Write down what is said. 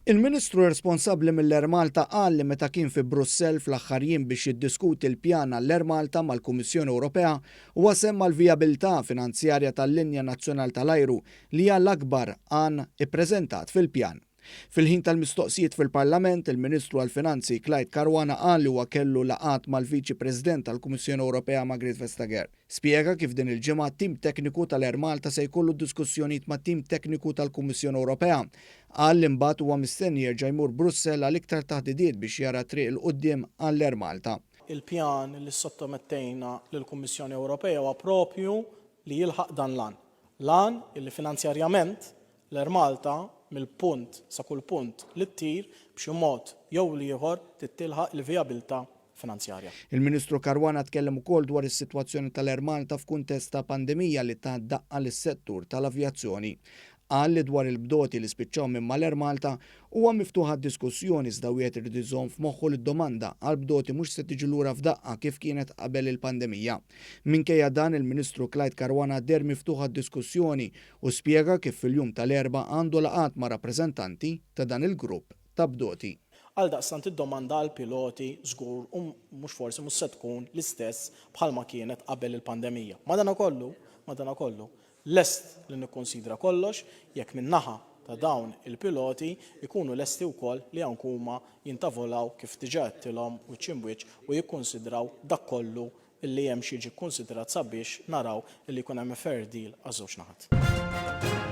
Il-Ministru responsabbli mill-Air Malta qal li meta kien fi Brussell fl-aħħar jiem biex jiddiskuti l-pjan għall-Air Malta mal-Kummissjoni Ewropea huwa semma l-vijabilità finanzjarja tal-Linja Nazzjonali tal-Ajru li hija l-akbar għan ippreżentat fil-pjan. Fil-ħin tal-mistoqsijiet fil-Parlament, il-Ministru għall-Finanzi Clyde Caruana qal li huwa kellu laqat mal-Viċi President tal-Kummissjoni Ewropea Margrethe Vestager. Spjega kif din il-ġimgħa tim tekniku tal-Air Malta se jkollu diskussjonijiet ma' tim tekniku tal-Kummissjoni Ewropea. Qal li mbagħad huwa mistenni jerġa' jmur Brussell għal iktar taħdidiet biex jara triq il-qudiem għall-Air Malta. Il-pjan li sottomettejna lill-Kummissjoni Ewropea huwa proprju li jilħaq dan lan illi finanzjarjament l-Air Malta mill-punt sa kull punt li ttir b'xi mod jew ieħor tittilħaq il-vijabilità finanzjarja. Il-Ministru Caruana tkellem ukoll dwar is-sitwazzjoni tal-Air Malta f'kuntest ta' pandemija li daqqa lis-settur tal-avjazzjoni. Qal li dwar il-bdoti li spiċċaw minn mal-Air Malta huwa miftuħa diskussjoni iżda wieħed irid iżomm f'moħħu d-domanda għal bdoti mhux se tiġi lura f'daqqa kif kienet qabel il-pandemija. Minkejja dan il-Ministru Clyde Caruana der miftuħa diskussjoni u spjega kif fil-jum tal-erba' għandu laqat ma' rappreżentanti ta' dan il-grupp ta' bdoti. Għal daqstant id-domanda għal piloti żgur mhux forsi mhux se tkun l-istess bħalma kienet qabel il-pandemija. Madankollu lest li nikkonsidra kollox jekk min-naħa ta' dawn il-piloti ikunu lesti wkoll li ankuma jintavolaw kif diġà għedtilhom wiċċ in wiċċ u jikkonsidraw dak kollu illi hemm xi jiġi kkunsidrat sabiex naraw illi jkun hemm fair deal għaż-żewġ naħat.